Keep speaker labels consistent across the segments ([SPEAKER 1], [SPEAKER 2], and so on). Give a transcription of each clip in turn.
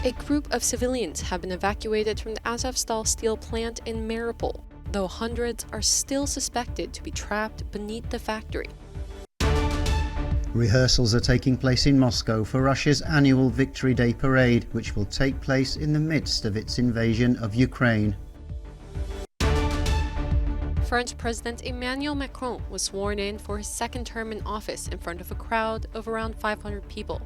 [SPEAKER 1] A group of civilians have been evacuated from the AZOVSTAL steel plant in Mariupol, though hundreds are still suspected to be trapped beneath the factory.
[SPEAKER 2] Rehearsals are taking place in Moscow for Russia's annual Victory Day parade, which will take place in the midst of its invasion of Ukraine.
[SPEAKER 1] French President Emmanuel Macron was sworn in for his second term in office in front of a crowd of around 500 people.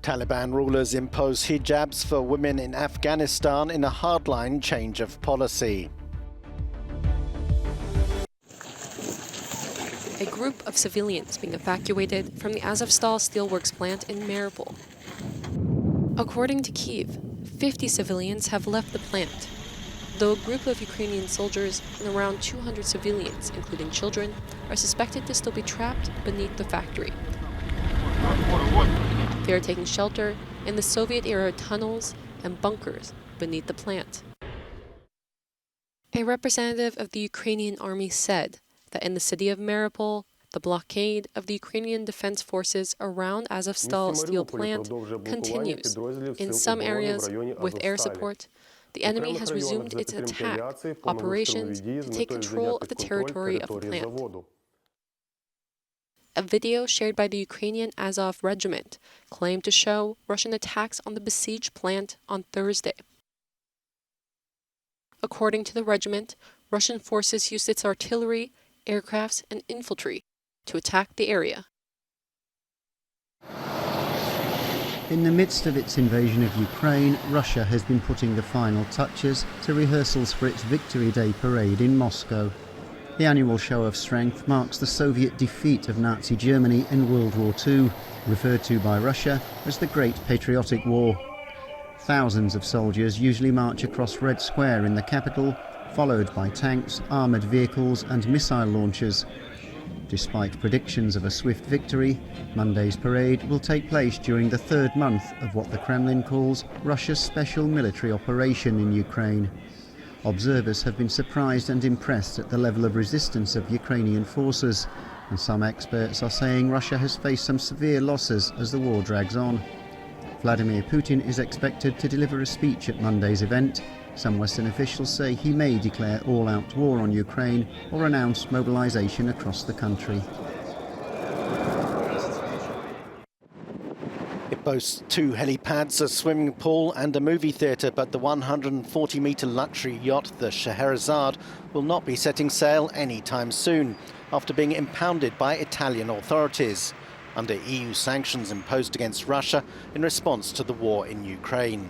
[SPEAKER 3] Taliban rulers impose hijabs for women in Afghanistan in a hardline change of policy.
[SPEAKER 1] A group of civilians being evacuated from the AZOVSTAL steelworks plant in Mariupol. According to Kyiv, 50 civilians have left the plant, though a group of Ukrainian soldiers and around 200 civilians, including children, are suspected to still be trapped beneath the factory. They are taking shelter in the Soviet-era tunnels and bunkers beneath the plant. A representative of the Ukrainian army said that in the city of Mariupol, the blockade of the Ukrainian defense forces around Azovstal steel plant continues. In some areas, with air support, the enemy has resumed its attack operations to take control of the territory of the plant. A video shared by the Ukrainian Azov regiment claimed to show Russian attacks on the besieged plant on Thursday. According to the regiment, Russian forces used its artillery, aircrafts, and infantry to attack the area.
[SPEAKER 2] In the midst of its invasion of Ukraine, Russia has been putting the final touches to rehearsals for its Victory Day parade in Moscow. The annual show of strength marks the Soviet defeat of Nazi Germany in World War II, referred to by Russia as the Great Patriotic War. Thousands of soldiers usually march across Red Square in the capital, followed by tanks, armoured vehicles and missile launchers. Despite predictions of a swift victory, Monday's parade will take place during the third month of what the Kremlin calls Russia's special military operation in Ukraine. Observers have been surprised and impressed at the level of resistance of Ukrainian forces, and some experts are saying Russia has faced some severe losses as the war drags on. Vladimir Putin is expected to deliver a speech at Monday's event. Some Western officials say he may declare all-out war on Ukraine or announce mobilization across the country.
[SPEAKER 3] It boasts 2 helipads, a swimming pool and a movie theatre, but the 140-metre luxury yacht, the Scheherazade, will not be setting sail anytime soon, after being impounded by Italian authorities, under EU sanctions imposed against Russia in response to the war in Ukraine.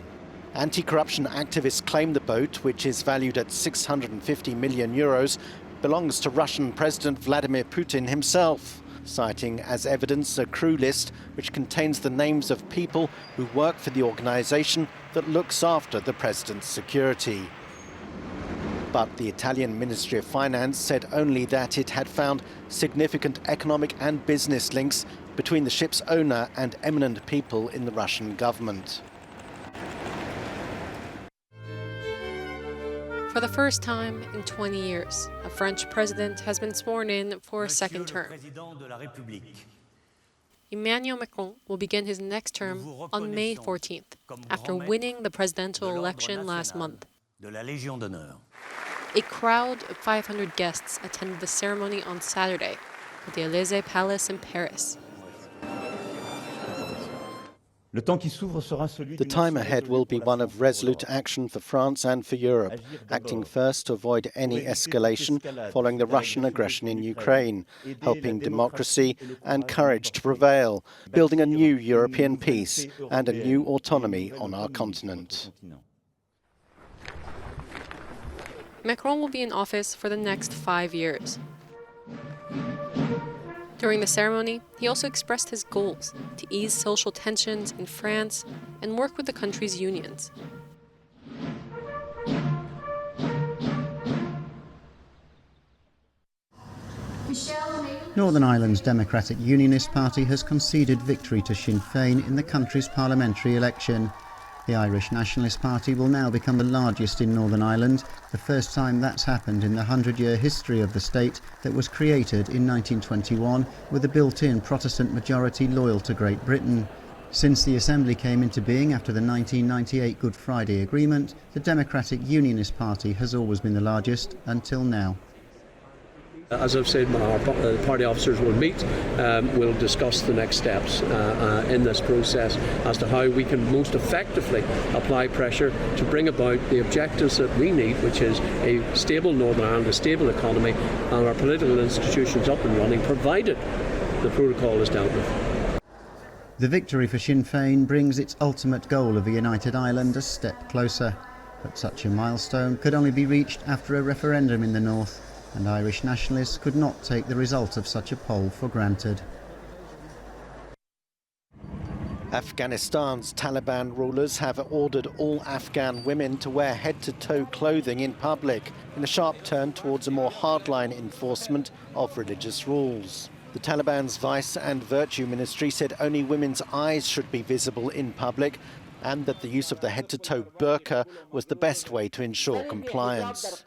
[SPEAKER 3] Anti-corruption activists claim the boat, which is valued at €650 million, belongs to Russian President Vladimir Putin himself, citing as evidence a crew list which contains the names of people who work for the organisation that looks after the president's security. But the Italian Ministry of Finance said only that it had found significant economic and business links between the ship's owner and eminent people in the Russian government.
[SPEAKER 1] For the first time in 20 years, a French president has been sworn in for a second term. Emmanuel Macron will begin his next term on May 14th, after winning the presidential election last month. A crowd of 500 guests attended the ceremony on Saturday at the Élysée Palace in Paris.
[SPEAKER 3] The time ahead will be one of resolute action for France and for Europe, acting first to avoid any escalation following the Russian aggression in Ukraine, helping democracy and courage to prevail, building a new European peace and a new autonomy on our continent.
[SPEAKER 1] Macron will be in office for the next 5 years. During the ceremony, he also expressed his goals to ease social tensions in France and work with the country's unions.
[SPEAKER 2] Northern Ireland's Democratic Unionist Party has conceded victory to Sinn Féin in the country's parliamentary election. The Irish Nationalist Party will now become the largest in Northern Ireland, the first time that's happened in the 100-year history of the state that was created in 1921 with a built-in Protestant majority loyal to Great Britain. Since the Assembly came into being after the 1998 Good Friday Agreement, the Democratic Unionist Party has always been the largest until now.
[SPEAKER 4] As I've said, our party officers will meet, we'll discuss the next steps in this process as to how we can most effectively apply pressure to bring about the objectives that we need, which is a stable Northern Ireland, a stable economy, and our political institutions up and running, provided the protocol is dealt with.
[SPEAKER 2] The victory for Sinn Féin brings its ultimate goal of a united Ireland a step closer. But such a milestone could only be reached after a referendum in the north, and Irish nationalists could not take the result of such a poll for granted.
[SPEAKER 3] Afghanistan's Taliban rulers have ordered all Afghan women to wear head-to-toe clothing in public, in a sharp turn towards a more hardline enforcement of religious rules. The Taliban's Vice and Virtue Ministry said only women's eyes should be visible in public, and that the use of the head-to-toe burqa was the best way to ensure compliance.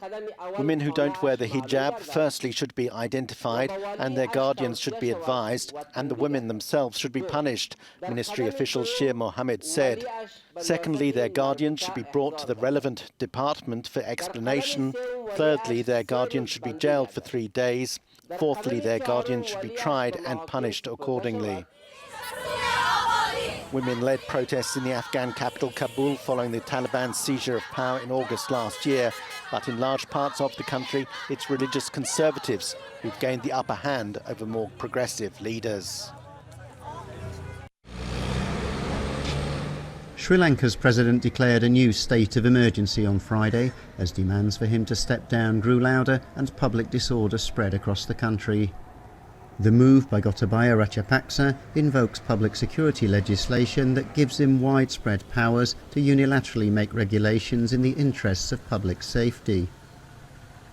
[SPEAKER 3] Women who don't wear the hijab firstly should be identified and their guardians should be advised, and the women themselves should be punished, Ministry official SHIR MOHAMMAD said. Secondly, their guardians should be brought to the relevant department for explanation. Thirdly, their guardians should be jailed for 3 days. Fourthly, their guardians should be tried and punished accordingly. Women led protests in the Afghan capital Kabul following the Taliban's seizure of power in August last year. But in large parts of the country, it's religious conservatives who've gained the upper hand over more progressive leaders.
[SPEAKER 2] Sri Lanka's president declared a new state of emergency on Friday as demands for him to step down grew louder and public disorder spread across the country. The move by Gotabaya Rajapaksa invokes public security legislation that gives him widespread powers to unilaterally make regulations in the interests of public safety.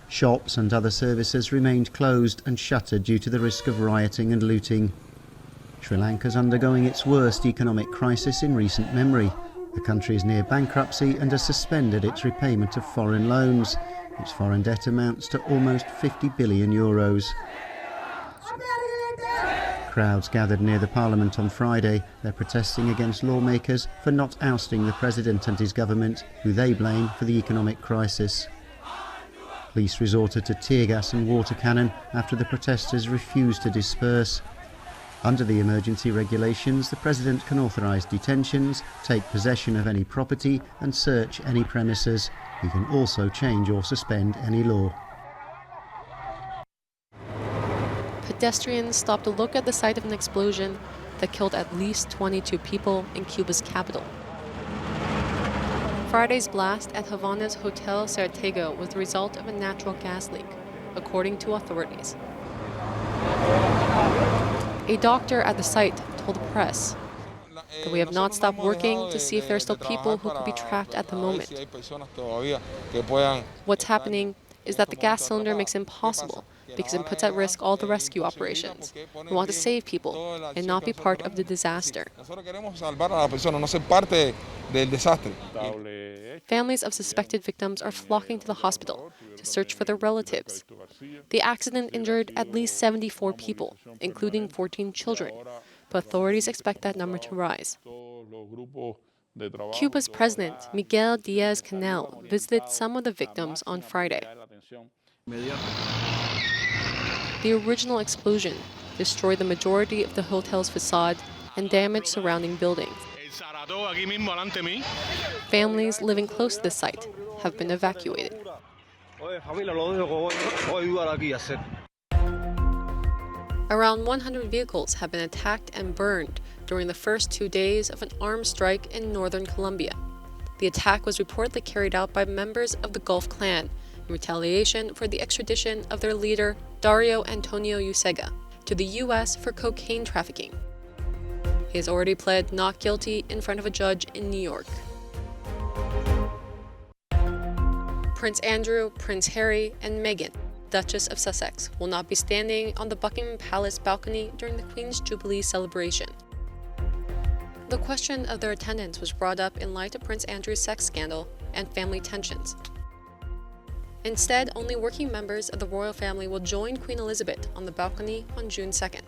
[SPEAKER 2] Shops and other services remained closed and shuttered due to the risk of rioting and looting. Sri Lanka is undergoing its worst economic crisis in recent memory. The country is near bankruptcy and has suspended its repayment of foreign loans. Its foreign debt amounts to almost €50 billion. Crowds gathered near the parliament on Friday. They're protesting against lawmakers for not ousting the president and his government, who they blame for the economic crisis. Police resorted to tear gas and water cannon after the protesters refused to disperse. Under the emergency regulations, the President can authorise detentions, take possession of any property and search any premises. He can also change or suspend any law.
[SPEAKER 1] Pedestrians stopped to look at the site of an explosion that killed at least 22 people in Cuba's capital. Friday's blast at Havana's Hotel Sartego was the result of a natural gas leak, according to authorities. A doctor at the site told the press that we have not stopped working to see if there are still people who could be trapped at the moment. What's happening is that the gas cylinder makes it impossible because it puts at risk all the rescue operations. We want to save people and not be part of the disaster. Families of suspected victims are flocking to the hospital to search for their relatives. The accident injured at least 74 people, including 14 children, but authorities expect that number to rise. Cuba's president, Miguel Díaz-Canel, visited some of the victims on Friday. The original explosion destroyed the majority of the hotel's facade and damaged surrounding buildings. Families living close to the site have been evacuated. Around 100 vehicles have been attacked and burned during the first 2 days of an armed strike in northern Colombia. The attack was reportedly carried out by members of the Gulf Clan in retaliation for the extradition of their leader, Dario Antonio Ucega, to the U.S. for cocaine trafficking. He has already pled not guilty in front of a judge in New York. Prince Andrew, Prince Harry, and Meghan, Duchess of Sussex, will not be standing on the Buckingham Palace balcony during the Queen's Jubilee celebration. The question of their attendance was brought up in light of Prince Andrew's sex scandal and family tensions. Instead, only working members of the royal family will join Queen Elizabeth on the balcony on June 2nd.